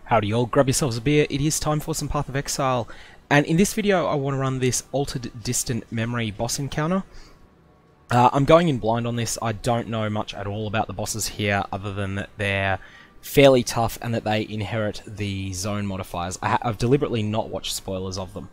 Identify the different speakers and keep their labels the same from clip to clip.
Speaker 1: Howdy all, grab yourselves a beer, it is time for some Path of Exile. And in this video I want to run this Altered Distant Memory boss encounter. I'm going in blind on this. I don't know much at all about the bosses here other than that they're fairly tough and that they inherit the zone modifiers. I've deliberately not watched spoilers of them.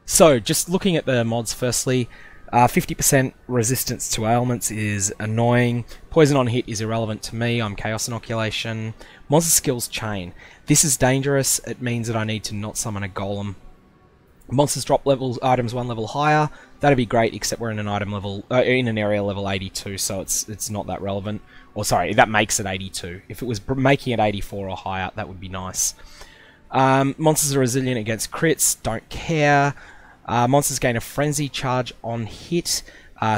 Speaker 1: So just looking at the mods firstly, 50% resistance to ailments is annoying. Poison on hit is irrelevant to me. I'm Chaos Inoculation. Monster skills chain. This is dangerous. It means that I need to not summon a golem. Monsters drop levels, items one level higher. That'd be great, except we're in an item level, in an area level 82, so it's not that relevant. Or sorry, that makes it 82. If it was making it 84 or higher, that would be nice. Monsters are resilient against crits. Don't care. Monsters gain a frenzy charge on hit,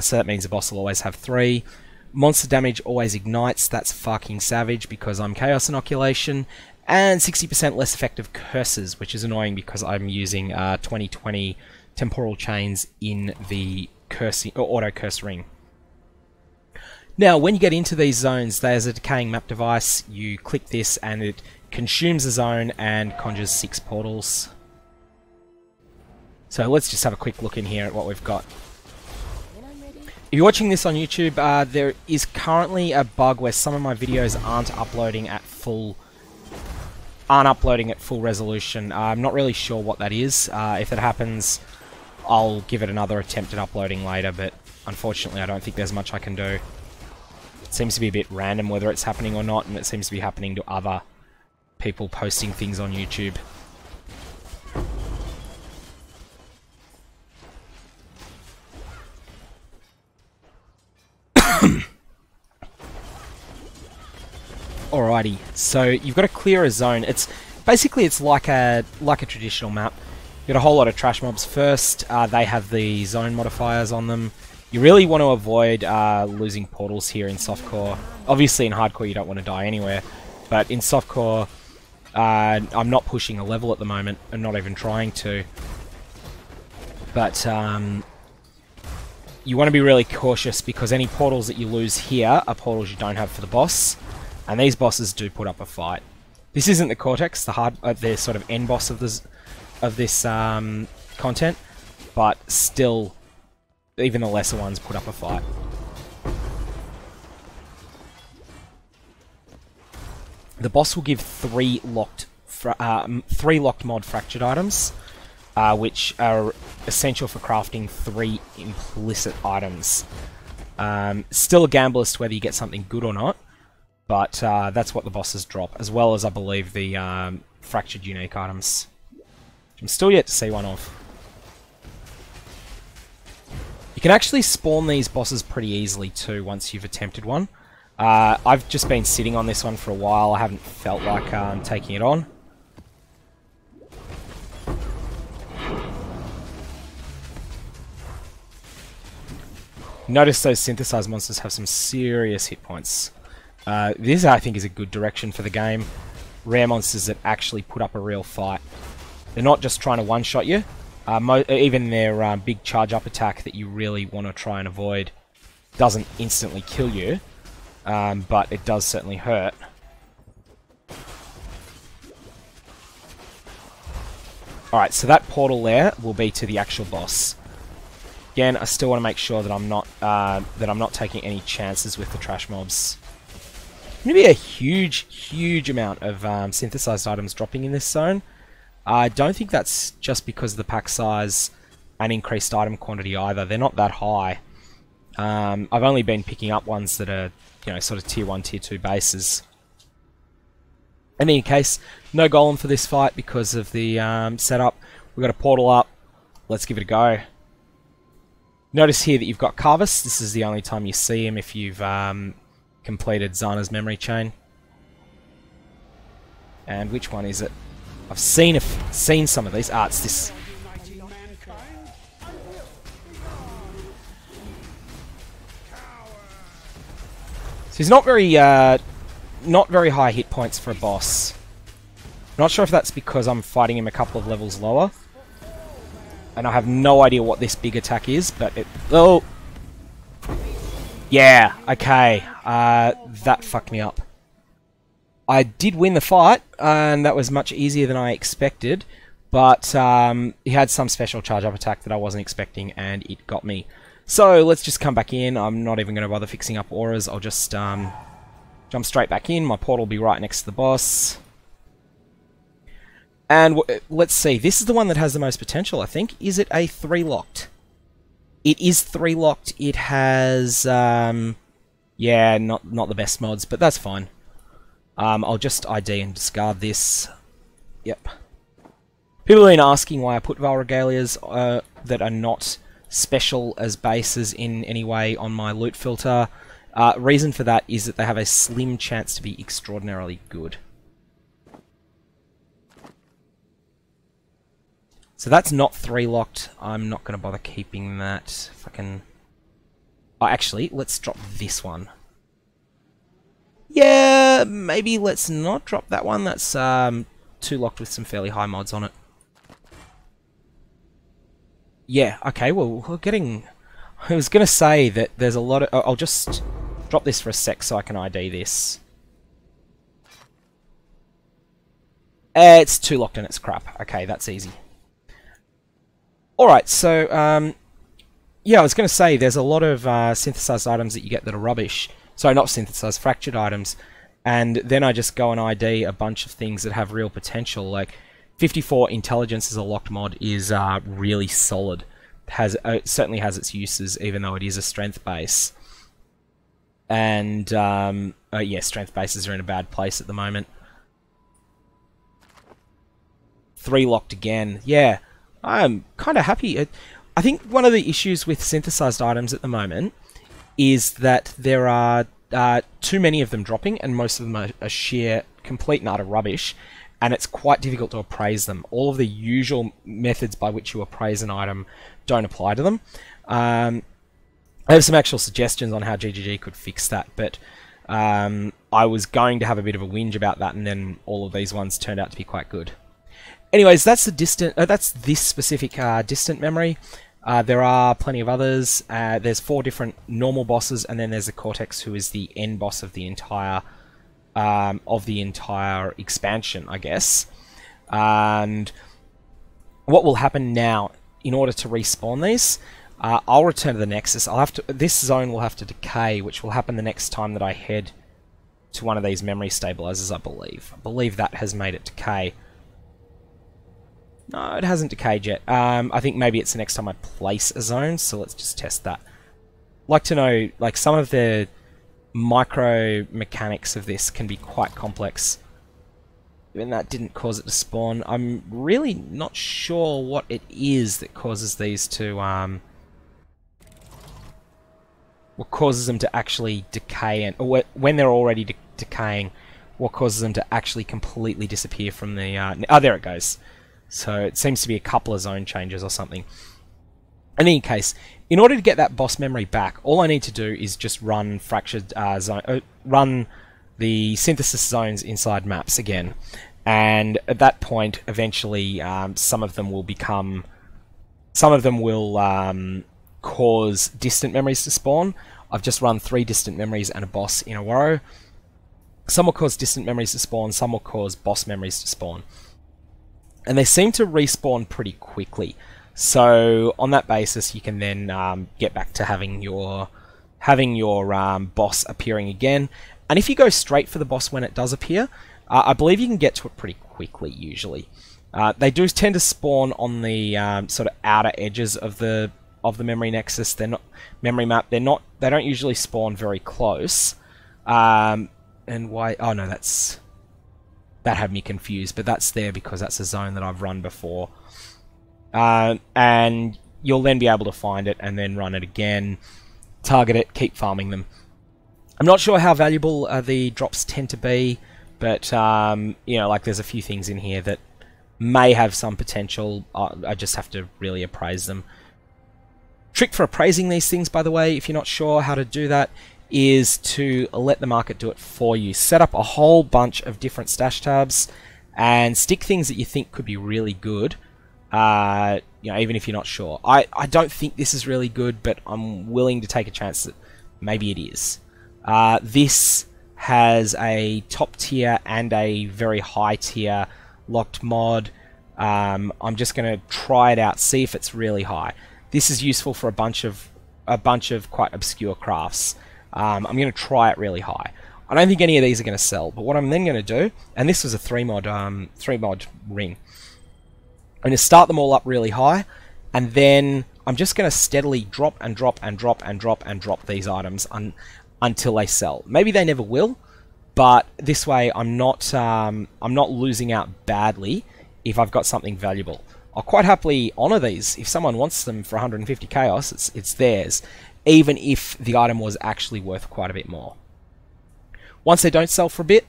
Speaker 1: so that means the boss will always have 3. Monster damage always ignites. That's fucking savage because I'm Chaos Inoculation. And 60% less effective curses, which is annoying because I'm using 2020 temporal chains in the auto curse ring. Now, when you get into these zones, there's a decaying map device. You click this and it consumes the zone and conjures 6 portals. So let's just have a quick look in here at what we've got. If you're watching this on YouTube, there is currently a bug where some of my videos aren't uploading at full resolution. I'm not really sure what that is. If it happens, I'll give it another attempt at uploading later, but unfortunately I don't think there's much I can do. It seems to be a bit random whether it's happening or not, and it seems to be happening to other people posting things on YouTube. Alrighty, so you've got to clear a zone. It's basically like a traditional map. You've got a whole lot of trash mobs first. They have the zone modifiers on them. You really want to avoid losing portals here in softcore. Obviously in hardcore you don't want to die anywhere, but in softcore I'm not pushing a level at the moment. I'm not even trying to. But you want to be really cautious because any portals that you lose here are portals you don't have for the boss. And these bosses do put up a fight. This isn't the Cortex, the sort of end boss of this content, but still, even the lesser ones put up a fight. The boss will give 3 locked mod fractured items, which are essential for crafting 3 implicit items. Still a gamble as to whether you get something good or not. But that's what the bosses drop, as well as, I believe, the fractured unique items. Which I'm still yet to see one of. You can actually spawn these bosses pretty easily too, once you've attempted one. I've just been sitting on this one for a while, I haven't felt like taking it on. Notice those synthesized monsters have some serious hit points. This, I think, is a good direction for the game. Rare monsters that actually put up a real fight. They're not just trying to one-shot you. Even their big charge-up attack that you really want to try and avoid doesn't instantly kill you, but it does certainly hurt. Alright, so that portal there will be to the actual boss. Again, I still want to make sure that I'm not taking any chances with the trash mobs. Going to be a huge amount of synthesized items dropping in this zone. I don't think that's just because of the pack size and increased item quantity either. They're not that high. I've only been picking up ones that are, sort of tier 1, tier 2 bases. In any case, no golem for this fight because of the setup. We've got a portal up. Let's give it a go. Notice here that you've got Carvis. This is the only time you see him if you've completed Zana's memory chain. And which one is it? I've seen some of these. It's this. So he's not very high hit points for a boss. I'm not sure if that's because I'm fighting him a couple of levels lower. And I have no idea what this big attack is, but it... Oh! Yeah, okay. That fucked me up. I did win the fight, and that was much easier than I expected, but he had some special charge-up attack that I wasn't expecting, and it got me. So let's just come back in. I'm not even going to bother fixing up auras. I'll just jump straight back in. My portal will be right next to the boss. And let's see. This is the one that has the most potential, I think. Is it a 3-locked? It is 3-locked. It has... yeah, not the best mods, but that's fine. I'll just ID and discard this. Yep. People have been asking why I put Val Regalias that are not special as bases in any way on my loot filter. Reason for that is that they have a slim chance to be extraordinarily good. So that's not 3-locked. I'm not going to bother keeping that. If I can... Oh, actually, let's drop this one. Yeah, maybe let's not drop that one. That's 2-locked with some fairly high mods on it. Yeah, okay, well, we're getting... I was going to say that there's a lot of... I'll just drop this for a sec so I can ID this. It's 2-locked and it's crap. Okay, that's easy. Alright, so... yeah, I was going to say, there's a lot of synthesized items that you get that are rubbish. Sorry, not synthesized, fractured items. And then I just go and ID a bunch of things that have real potential. Like, 54 Intelligence as a locked mod is really solid. It certainly has its uses, even though it is a strength base. And, yeah, strength bases are in a bad place at the moment. 3 locked again. Yeah, I'm kind of happy. I think one of the issues with synthesized items at the moment is that there are too many of them dropping, and most of them are sheer, complete and utter rubbish, and it's quite difficult to appraise them. All of the usual methods by which you appraise an item don't apply to them. I have some actual suggestions on how GGG could fix that, but I was going to have a bit of a whinge about that, and then all of these ones turned out to be quite good. Anyways, that's the that's this specific distant memory. There are plenty of others. There's 4 different normal bosses, and then there's the Cortex, who is the end boss of the entire expansion, I guess. And what will happen now, in order to respawn these, I'll return to the Nexus. This zone will have to decay, which will happen the next time that I head to one of these memory stabilizers, I believe. I believe that has made it decay. No, it hasn't decayed yet. I think maybe it's the next time I place a zone, so let's just test that. Like to know, like, some of the micro mechanics of this can be quite complex. Even that didn't cause it to spawn. I'm really not sure what it is that causes these to, what causes them to actually decay, and or when they're already decaying, what causes them to actually completely disappear from the, oh, there it goes. So it seems to be a couple of zone changes or something. In any case, in order to get that boss memory back, all I need to do is just run fractured run the synthesis zones inside maps again, and at that point, eventually, some of them will cause distant memories to spawn. I've just run 3 distant memories and a boss in a row. Some will cause distant memories to spawn. Some will cause boss memories to spawn. And they seem to respawn pretty quickly. So on that basis, you can then get back to having your boss appearing again. And if you go straight for the boss when it does appear, I believe you can get to it pretty quickly usually. They do tend to spawn on the sort of outer edges of the memory nexus. They're not memory map. They don't usually spawn very close. And why? Oh no, that had me confused, but that's there because that's a zone that I've run before. And you'll then be able to find it and then run it again, target it, keep farming them. I'm not sure how valuable the drops tend to be, but you know, like, there's a few things in here that may have some potential. I just have to really appraise them. Trick for appraising these things, by the way, if you're not sure how to do that, is to let the market do it for you. Set up a whole bunch of different stash tabs and stick things that you think could be really good, you know, even if you're not sure. I don't think this is really good, but I'm willing to take a chance that maybe it is. This has a top tier and a very high tier locked mod. I'm just going to try it out, see if it's really high. This is useful for a bunch of quite obscure crafts. I'm going to try it really high. I don't think any of these are going to sell, but what I'm then going to do, and this was a 3-mod ring, I'm going to start them all up really high, and then I'm just going to steadily drop and drop and drop and drop and drop these items until they sell. Maybe they never will, but this way I'm not losing out badly if I've got something valuable. I'll quite happily honor these. If someone wants them for 150 chaos, it's theirs, even if the item was actually worth quite a bit more. Once they don't sell for a bit,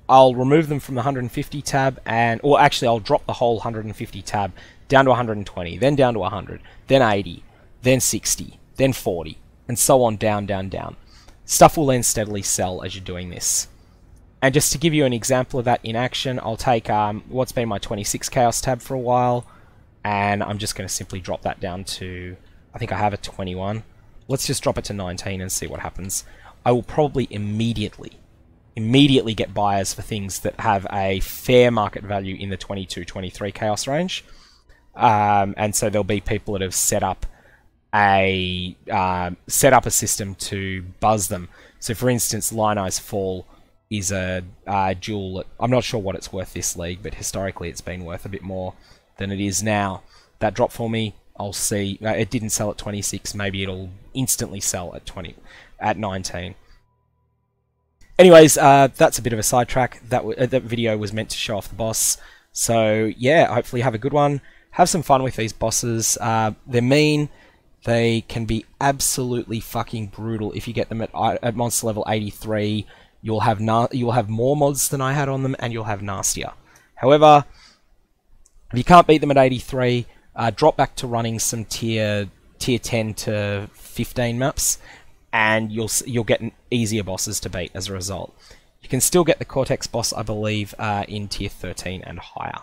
Speaker 1: I'll remove them from the 150 tab, or actually I'll drop the whole 150 tab down to 120, then down to 100, then 80, then 60, then 40, and so on, down, down, down. Stuff will then steadily sell as you're doing this. And just to give you an example of that in action, I'll take what's been my 26 chaos tab for a while, and I'm just going to simply drop that down to, I think I have a 21. Let's just drop it to 19 and see what happens. I will probably immediately get buyers for things that have a fair market value in the 22-23 chaos range, and so there'll be people that have set up a system to buzz them. So for instance, Line Eyes Fall is a jewel that, I'm not sure what it's worth this league, but historically it's been worth a bit more than it is now. That dropped for me. I'll see. It didn't sell at 26. Maybe it'll instantly sell at 19. Anyways, that's a bit of a sidetrack. That video was meant to show off the boss. So yeah, hopefully have a good one. Have some fun with these bosses. They're mean. They can be absolutely fucking brutal if you get them at monster level 83. You'll have more mods than I had on them, and you'll have nastier. However, if you can't beat them at 83, drop back to running some tier 10 to 15 maps, and you'll get easier bosses to beat as a result. You can still get the Cortex boss, I believe, in tier 13 and higher.